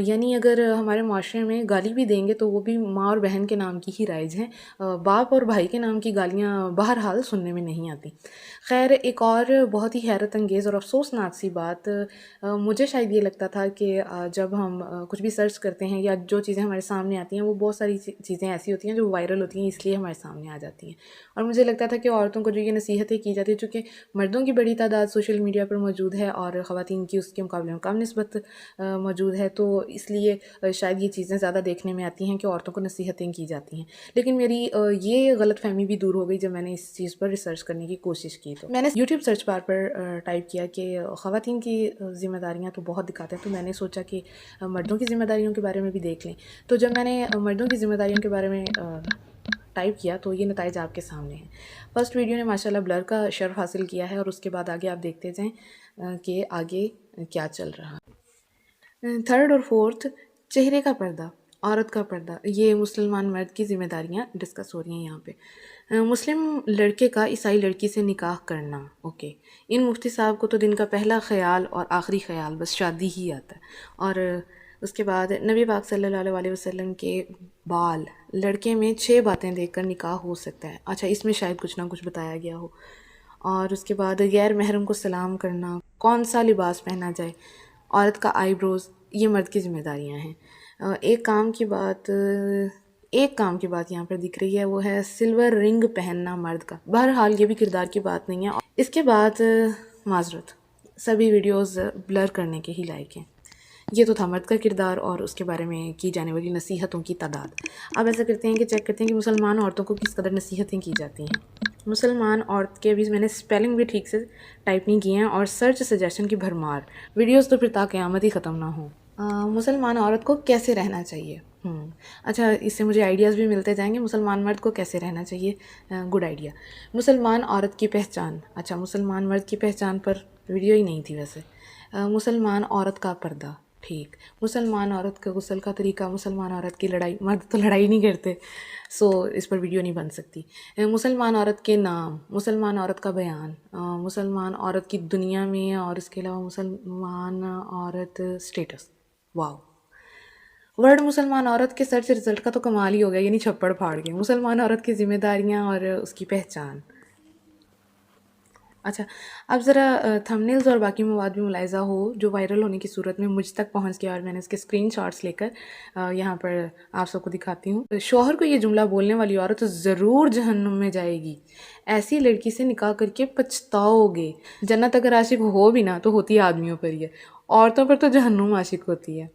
یعنی اگر ہمارے معاشرے میں گالی بھی دیں گے تو وہ بھی ماں اور بہن کے نام کی ہی رائج ہیں. باپ اور بھائی کے نام کی گالیاں بہرحال سننے میں نہیں آتی. خیر، ایک اور بہت ہی حیرت انگیز اور افسوسناک سی بات، مجھے شاید یہ لگتا تھا کہ جب ہم کچھ بھی سرچ کرتے ہیں یا جو چیزیں ہمارے سامنے آتی ہیں وہ بہت ساری چیزیں ایسی ہوتی ہیں جو وائرل ہوتی ہیں، اس لیے ہمارے سامنے آ جاتی ہیں. اور مجھے لگتا تھا کہ عورتوں کو جو یہ نصیحتیں کی جاتی ہیں، چونکہ مردوں کی بڑی تعداد سوشل میڈیا پر موجود ہے اور خواتین کی اس کے مقابلے میں کم نسبت موجود ہے، تو اس لیے شاید یہ چیزیں زیادہ دیکھنے میں آتی ہیں کہ عورتوں کو نصیحتیں کی جاتی ہیں. لیکن میری یہ غلط فہمی بھی دور ہو گئی جب میں نے اس چیز پر ریسرچ کرنے کی کوشش کی. تو میں نے یوٹیوب سرچ بار پر ٹائپ کیا کہ خواتین کی ذمہ داریاں تو بہت دکھاتے ہیں، تو میں نے سوچا کہ مردوں کی ذمہ داریوں کے بارے میں بھی دیکھ لیں. تو جب میں نے مردوں کی ذمہ داریوں کے بارے میں ٹائپ کیا تو یہ نتائج آپ کے سامنے ہیں. فرسٹ ویڈیو نے ماشاءاللہ بلر کا شرف حاصل کیا ہے، اور اس کے بعد آگے آپ دیکھتے جائیں کہ آگے کیا چل رہا. تھرڈ اور فورتھ، چہرے کا پردہ، عورت کا پردہ، یہ مسلمان مرد کی ذمہ داریاں ڈسکس ہو رہی ہیں یہاں پہ. مسلم لڑکے کا عیسائی لڑکی سے نکاح کرنا، اوکے. ان مفتی صاحب کو تو دن کا پہلا خیال اور آخری خیال بس شادی ہی آتا ہے. اور اس کے بعد نبی پاک صلی اللہ علیہ وسلم کے بال، لڑکے میں 6 باتیں دیکھ کر نکاح ہو سکتا ہے. اچھا، اس میں شاید کچھ نہ کچھ بتایا گیا ہو. اور اس کے بعد غیر محرم کو سلام کرنا، کون سا لباس پہنا جائے، عورت کا آئی بروز، یہ مرد کی ذمہ داریاں ہیں. ایک کام کی بات یہاں پر دکھ رہی ہے، وہ ہے سلور رنگ پہننا مرد کا. بہرحال یہ بھی کردار کی بات نہیں ہے. اس کے بعد معذرت، سبھی ویڈیوز بلر کرنے کے ہی لائق ہیں. یہ تو تھا مرد کا کردار اور اس کے بارے میں کی جانے والی نصیحتوں کی تعداد. اب ایسا کرتے ہیں کہ چیک کرتے ہیں کہ مسلمان عورتوں کو کس قدر نصیحتیں کی جاتی ہیں. مسلمان عورت کے بھی میں نے سپیلنگ بھی ٹھیک سے ٹائپ نہیں کیے ہیں، اور سرچ سجیشن کی بھرمار. ویڈیوز تو پھر تا قیامت ہی ختم نہ ہوں. مسلمان عورت کو کیسے رہنا چاہیے. اچھا، اس سے مجھے آئیڈیاز بھی ملتے جائیں گے. مسلمان مرد کو کیسے رہنا چاہیے، گڈ آئیڈیا. مسلمان عورت کی پہچان، اچھا مسلمان مرد کی پہچان پر ویڈیو ہی نہیں تھی ویسے. مسلمان عورت کا پردہ، ٹھیک. مسلمان عورت کا غسل کا طریقہ، مسلمان عورت کی لڑائی، مرد تو لڑائی نہیں کرتے، سو اس پر ویڈیو نہیں بن سکتی. مسلمان عورت کے نام، مسلمان عورت کا بیان، مسلمان عورت کی دنیا میں، اور اس کے علاوہ مسلمان عورت سٹیٹس. واو، ورڈ مسلمان عورت کے سرچ رزلٹ کا تو کمال ہی ہو گیا، یعنی چھپڑ پھاڑ گئے. مسلمان عورت کی ذمہ داریاں اور اس کی پہچان. اچھا، اب ذرا تھمبنیلز اور باقی مواد بھی ملاحظہ ہو جو وائرل ہونے کی صورت میں مجھ تک پہنچ گیا، اور میں نے اس کے اسکرین شاٹس لے کر یہاں پر آپ سب کو دکھاتی ہوں. شوہر کو یہ جملہ بولنے والی عورت ضرور جہنم میں جائے گی. ایسی لڑکی سے نکاح کر کے پچھتاؤ گے. جنت اگر عاشق ہو بھی نا تو ہوتی آدمیوں پر ہی ہے، عورتوں پر تو جہنم عاشق ہوتی ہے.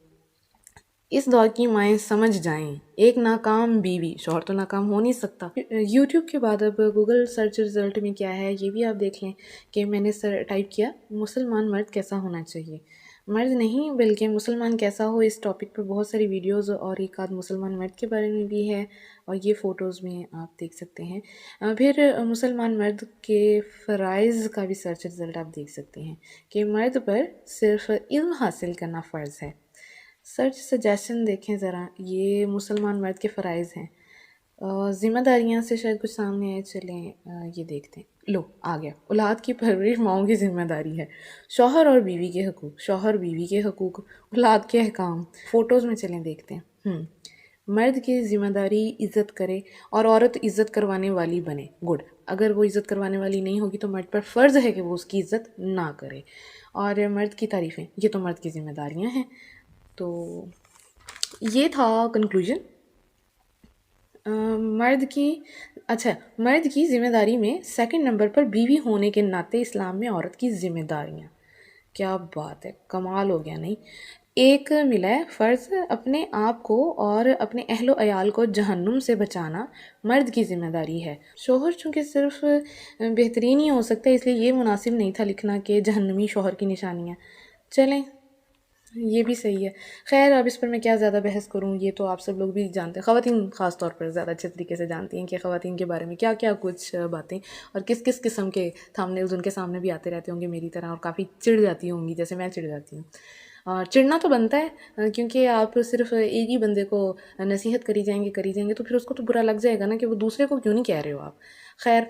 اس دور کی مائیں سمجھ جائیں، ایک ناکام بیوی، شوہر تو ناکام ہو نہیں سکتا. یوٹیوب کے بعد اب گوگل سرچ رزلٹ میں کیا ہے یہ بھی آپ دیکھ لیں کہ میں نے ٹائپ کیا مسلمان مرد کیسا ہونا چاہیے. مرد نہیں بلکہ مسلمان کیسا ہو، اس ٹاپک پر بہت ساری ویڈیوز اور ایک آدھ مسلمان مرد کے بارے میں بھی ہے، اور یہ فوٹوز میں آپ دیکھ سکتے ہیں. پھر مسلمان مرد کے فرائض کا بھی سرچ رزلٹ آپ دیکھ سکتے ہیں کہ مرد پر صرف علم حاصل کرنا فرض ہے. سرچ سجیشن دیکھیں ذرا، یہ مسلمان مرد کے فرائض ہیں. ذمہ داریاں سے شاید کچھ سامنے آئے، چلیں یہ دیکھتے ہیں. لو آ گیا، اولاد کی پرورش ماؤں کی ذمہ داری ہے. شوہر اور بیوی کے حقوق، شوہر بیوی کے حقوق، اولاد کے احکام. فوٹوز میں چلیں دیکھتے ہیں. مرد کی ذمہ داری عزت کرے اور عورت عزت کروانے والی بنے. گڈ، اگر وہ عزت کروانے والی نہیں ہوگی تو مرد پر فرض ہے کہ وہ اس کی عزت نہ کرے. اور مرد کی تعریفیں، یہ تو مرد کی ذمہ داریاں ہیں. تو یہ تھا کنکلوژن. مرد کی ذمہ داری میں سیکنڈ نمبر پر بیوی ہونے کے ناطے اسلام میں عورت کی ذمہ داریاں. کیا بات ہے، کمال ہو گیا نہیں. ایک ملا ہے فرض، اپنے آپ کو اور اپنے اہل و عیال کو جہنم سے بچانا مرد کی ذمہ داری ہے. شوہر چونکہ صرف بہترین ہی ہو سکتا ہے، اس لیے یہ مناسب نہیں تھا لکھنا کہ جہنمی شوہر کی نشانیاں. چلیں یہ بھی صحیح ہے. خیر، اب اس پر میں کیا زیادہ بحث کروں، یہ تو آپ سب لوگ بھی جانتے ہیں، خواتین خاص طور پر زیادہ اچھے طریقے سے جانتی ہیں کہ خواتین کے بارے میں کیا کیا کچھ باتیں اور کس کس قسم کے تھمبنیلز ان کے سامنے بھی آتے رہتے ہوں گے میری طرح، اور کافی چڑ جاتی ہوں گی جیسے میں چڑ جاتی ہوں. اور چڑنا تو بنتا ہے کیونکہ آپ صرف ایک ہی بندے کو نصیحت کری جائیں گے تو پھر اس کو تو برا لگ جائے گا نا کہ وہ دوسرے کو کیوں نہیں کہہ رہے ہو آپ. خیر،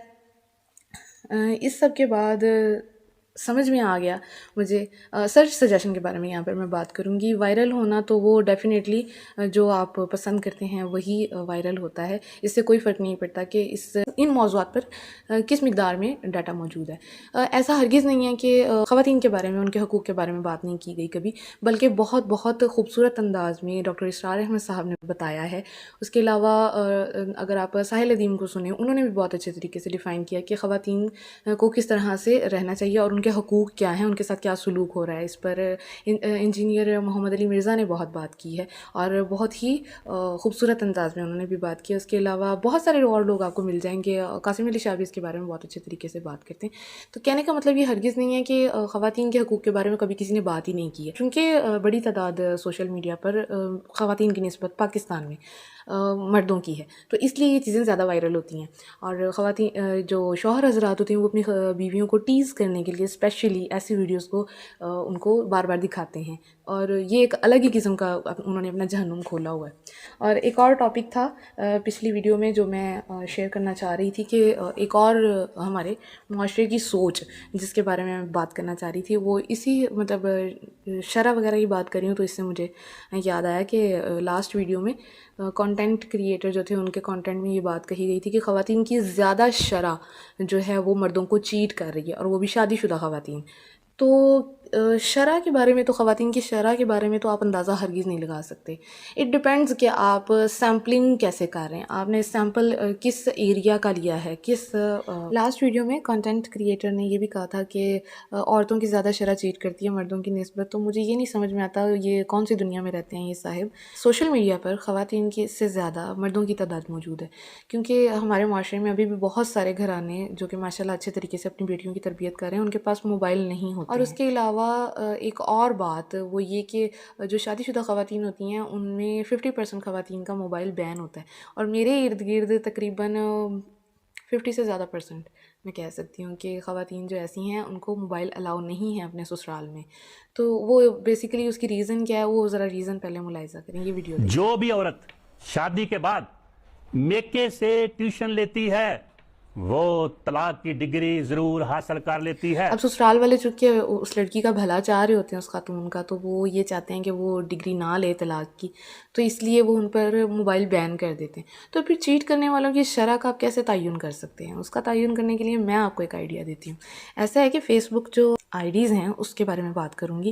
اس سب کے بعد سمجھ میں آ گیا مجھے. سرچ سجیشن کے بارے میں یہاں پر میں بات کروں گی. وائرل ہونا تو وہ ڈیفینیٹلی جو آپ پسند کرتے ہیں وہی وائرل ہوتا ہے. اس سے کوئی فرق نہیں پڑتا کہ ان موضوعات پر کس مقدار میں ڈاٹا موجود ہے. ایسا ہرگز نہیں ہے کہ خواتین کے بارے میں، ان کے حقوق کے بارے میں بات نہیں کی گئی کبھی، بلکہ بہت بہت خوبصورت انداز میں ڈاکٹر اسرار احمد صاحب نے بتایا ہے. اس کے علاوہ اگر آپ ساحل ادیم کو سنیں، انہوں نے بھی بہت اچھے طریقے سے ڈیفائن کیا کہ خواتین کو کس طرح سے رہنا چاہیے اور ان کے حقوق کیا ہیں، ان کے ساتھ کیا سلوک ہو رہا ہے. اس پر انجینئر محمد علی مرزا نے بہت بات کی ہے اور بہت ہی خوبصورت انداز میں انہوں نے بھی بات کی. اس کے علاوہ بہت سارے اور لوگ آپ کو مل جائیں گے. قاسم علی شاہ بھی اس کے بارے میں بہت اچھے طریقے سے بات کرتے ہیں. تو کہنے کا مطلب یہ ہرگز نہیں ہے کہ خواتین کے حقوق کے بارے میں کبھی کسی نے بات ہی نہیں کی ہے، کیونکہ بڑی تعداد سوشل میڈیا پر خواتین کی نسبت پاکستان میں مردوں کی ہے، تو اس لیے یہ چیزیں زیادہ وائرل ہوتی ہیں. اور خواتین جو شوہر حضرات ہوتے ہیں وہ اپنی بیویوں کو ٹیز کرنے کے لیے اسپیشلی ایسی ویڈیوز کو ان کو بار بار دکھاتے ہیں، اور یہ ایک الگ ہی قسم کا انہوں نے اپنا جہنم کھولا ہوا ہے. اور ایک اور ٹاپک تھا پچھلی ویڈیو میں جو میں شیئر کرنا چاہ رہی تھی کہ ایک اور ہمارے معاشرے کی سوچ جس کے بارے میں بات کرنا چاہ رہی تھی، وہ اسی مطلب شرح وغیرہ کی بات کر رہی ہوں. تو اس سے مجھے یاد آیا کہ لاسٹ ویڈیو میں کانٹینٹ کریئٹر جو تھے ان کے کانٹینٹ میں یہ بات کہی گئی تھی کہ خواتین کی زیادہ شرح جو ہے وہ مردوں کو چیٹ کر رہی ہے، اور وہ بھی شادی شدہ خواتین. تو شرح کے بارے میں، تو خواتین کی شرح کے بارے میں تو آپ اندازہ ہرگز نہیں لگا سکتے. اٹ ڈپینڈز کہ آپ سیمپلنگ کیسے کر رہے ہیں، آپ نے سیمپل کس ایریا کا لیا ہے، کس لاسٹ ویڈیو میں کنٹینٹ کریئٹر نے یہ بھی کہا تھا کہ عورتوں کی زیادہ شرح چیٹ کرتی ہے مردوں کی نسبت. تو مجھے یہ نہیں سمجھ میں آتا یہ کون سی دنیا میں رہتے ہیں یہ صاحب. سوشل میڈیا پر خواتین کی سے زیادہ مردوں کی تعداد موجود ہے، کیونکہ ہمارے معاشرے میں ابھی بھی بہت سارے گھرانے جو کہ ماشاء اللہ اچھے طریقے سے اپنی بیٹیوں کی تربیت کر رہے ہیں، ان کے پاس موبائل نہیں ہوتے. اور اس کے علاوہ ایک اور بات وہ یہ کہ جو شادی شدہ خواتین ہوتی ہیں ان میں 50% خواتین کا موبائل بین ہوتا ہے، اور میرے ارد گرد تقریباً 50 سے زیادہ پرسنٹ میں کہہ سکتی ہوں کہ خواتین جو ایسی ہیں ان کو موبائل الاؤ نہیں ہے اپنے سسرال میں. تو وہ بیسیکلی اس کی ریزن کیا ہے، وہ ذرا ریزن پہلے ملاحظہ کریں. یہ ویڈیو دیکھیں. جو بھی عورت شادی کے بعد میکے سے ٹیوشن لیتی ہے وہ طلاق کی ڈگری ضرور حاصل کر لیتی ہے. اب سسرال والے چونکہ اس لڑکی کا بھلا چاہ رہے ہوتے ہیں اس خاتون کا، تو وہ یہ چاہتے ہیں کہ وہ ڈگری نہ لے طلاق کی، تو اس لیے وہ ان پر موبائل بین کر دیتے ہیں. تو پھر چیٹ کرنے والوں کی شرح کا آپ کیسے تعین کر سکتے ہیں؟ اس کا تعین کرنے کے لیے میں آپ کو ایک آئیڈیا دیتی ہوں. ایسا ہے کہ فیس بک جو آئی ڈیز ہیں اس کے بارے میں بات کروں گی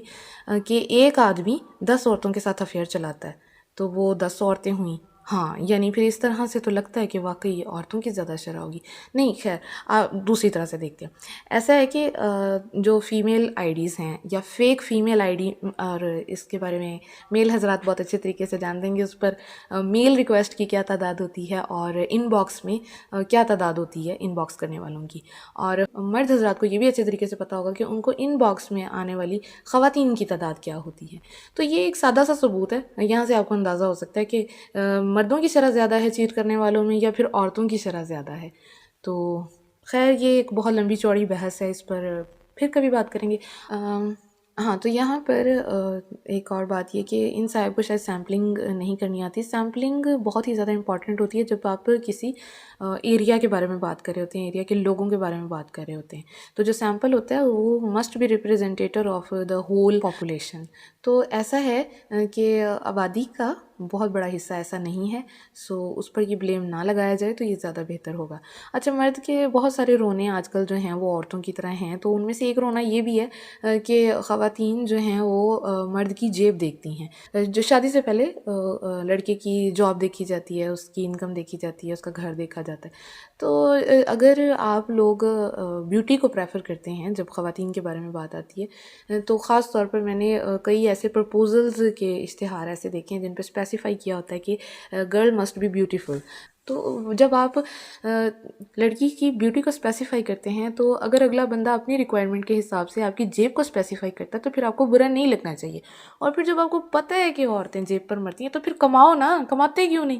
کہ ایک آدمی 10 عورتوں کے ساتھ افیئر چلاتا ہے، تو وہ 10 عورتیں ہوئیں. ہاں یعنی پھر اس طرح سے تو لگتا ہے کہ واقعی عورتوں کی زیادہ شرح ہوگی. نہیں، خیر دوسری طرح سے دیکھتے ہیں. ایسا ہے کہ جو فیمیل آئی ڈیز ہیں یا فیک فیمیل آئی ڈی، اور اس کے بارے میں میل حضرات بہت اچھے طریقے سے جان دیں گے، اس پر میل ریکویسٹ کی کیا تعداد ہوتی ہے اور ان باکس میں کیا تعداد ہوتی ہے ان باکس کرنے والوں کی. اور مرد حضرات کو یہ بھی اچھے طریقے سے پتہ ہوگا کہ ان کو ان باکس میں آنے والی خواتین کی تعداد کیا ہوتی ہے. تو یہ ایک سادہ سا ثبوت ہے، یہاں سے آپ کو اندازہ ہو سکتا ہے کہ مردوں کی شرح زیادہ ہے چیٹ کرنے والوں میں یا پھر عورتوں کی شرح زیادہ ہے. تو خیر یہ ایک بہت لمبی چوڑی بحث ہے، اس پر پھر کبھی بات کریں گے. ہاں تو یہاں پر ایک اور بات یہ کہ ان صاحب کو شاید سیمپلنگ نہیں کرنی آتی. سیمپلنگ بہت ہی زیادہ امپورٹنٹ ہوتی ہے جب آپ کسی ایریا کے بارے میں بات کر رہے ہوتے ہیں، ایریا کے لوگوں کے بارے میں بات کر رہے ہوتے ہیں. تو جو سیمپل ہوتا ہے وہ must be representative of the whole population. تو ایسا ہے کہ آبادی کا بہت بڑا حصہ ایسا نہیں ہے، سو اس پر یہ بلیم نہ لگایا جائے تو یہ زیادہ بہتر ہوگا. اچھا، مرد کے بہت سارے رونے آج کل جو ہیں وہ عورتوں کی طرح ہیں، تو ان میں سے ایک رونا یہ بھی ہے کہ خواتین جو ہیں وہ مرد کی جیب دیکھتی ہیں. جو شادی سے پہلے لڑکے کی جاب دیکھی جاتی ہے، اس کی انکم دیکھی جاتی ہے، اس کا گھر دیکھا جاتا ہے. تو اگر آپ لوگ بیوٹی کو پریفر کرتے ہیں جب خواتین کے بارے میں بات آتی ہے، تو خاص طور پر میں نے کئی ایسے پرپوزلز کے اشتہار ایسے دیکھے ہیں جن پہ اسپیسیفائی کیا ہوتا ہے کہ گرل مسٹ بی بیوٹیفل. تو جب آپ لڑکی کی بیوٹی کو اسپیسیفائی کرتے ہیں تو اگر اگلا بندہ اپنی ریکوائرمنٹ کے حساب سے آپ کی جیب کو اسپیسیفائی کرتا ہے تو پھر آپ کو برا نہیں لگنا چاہیے. اور پھر جب آپ کو پتہ ہے کہ عورتیں جیب پر مرتی ہیں تو پھر کماؤ نا، کماتے کیوں نہیں؟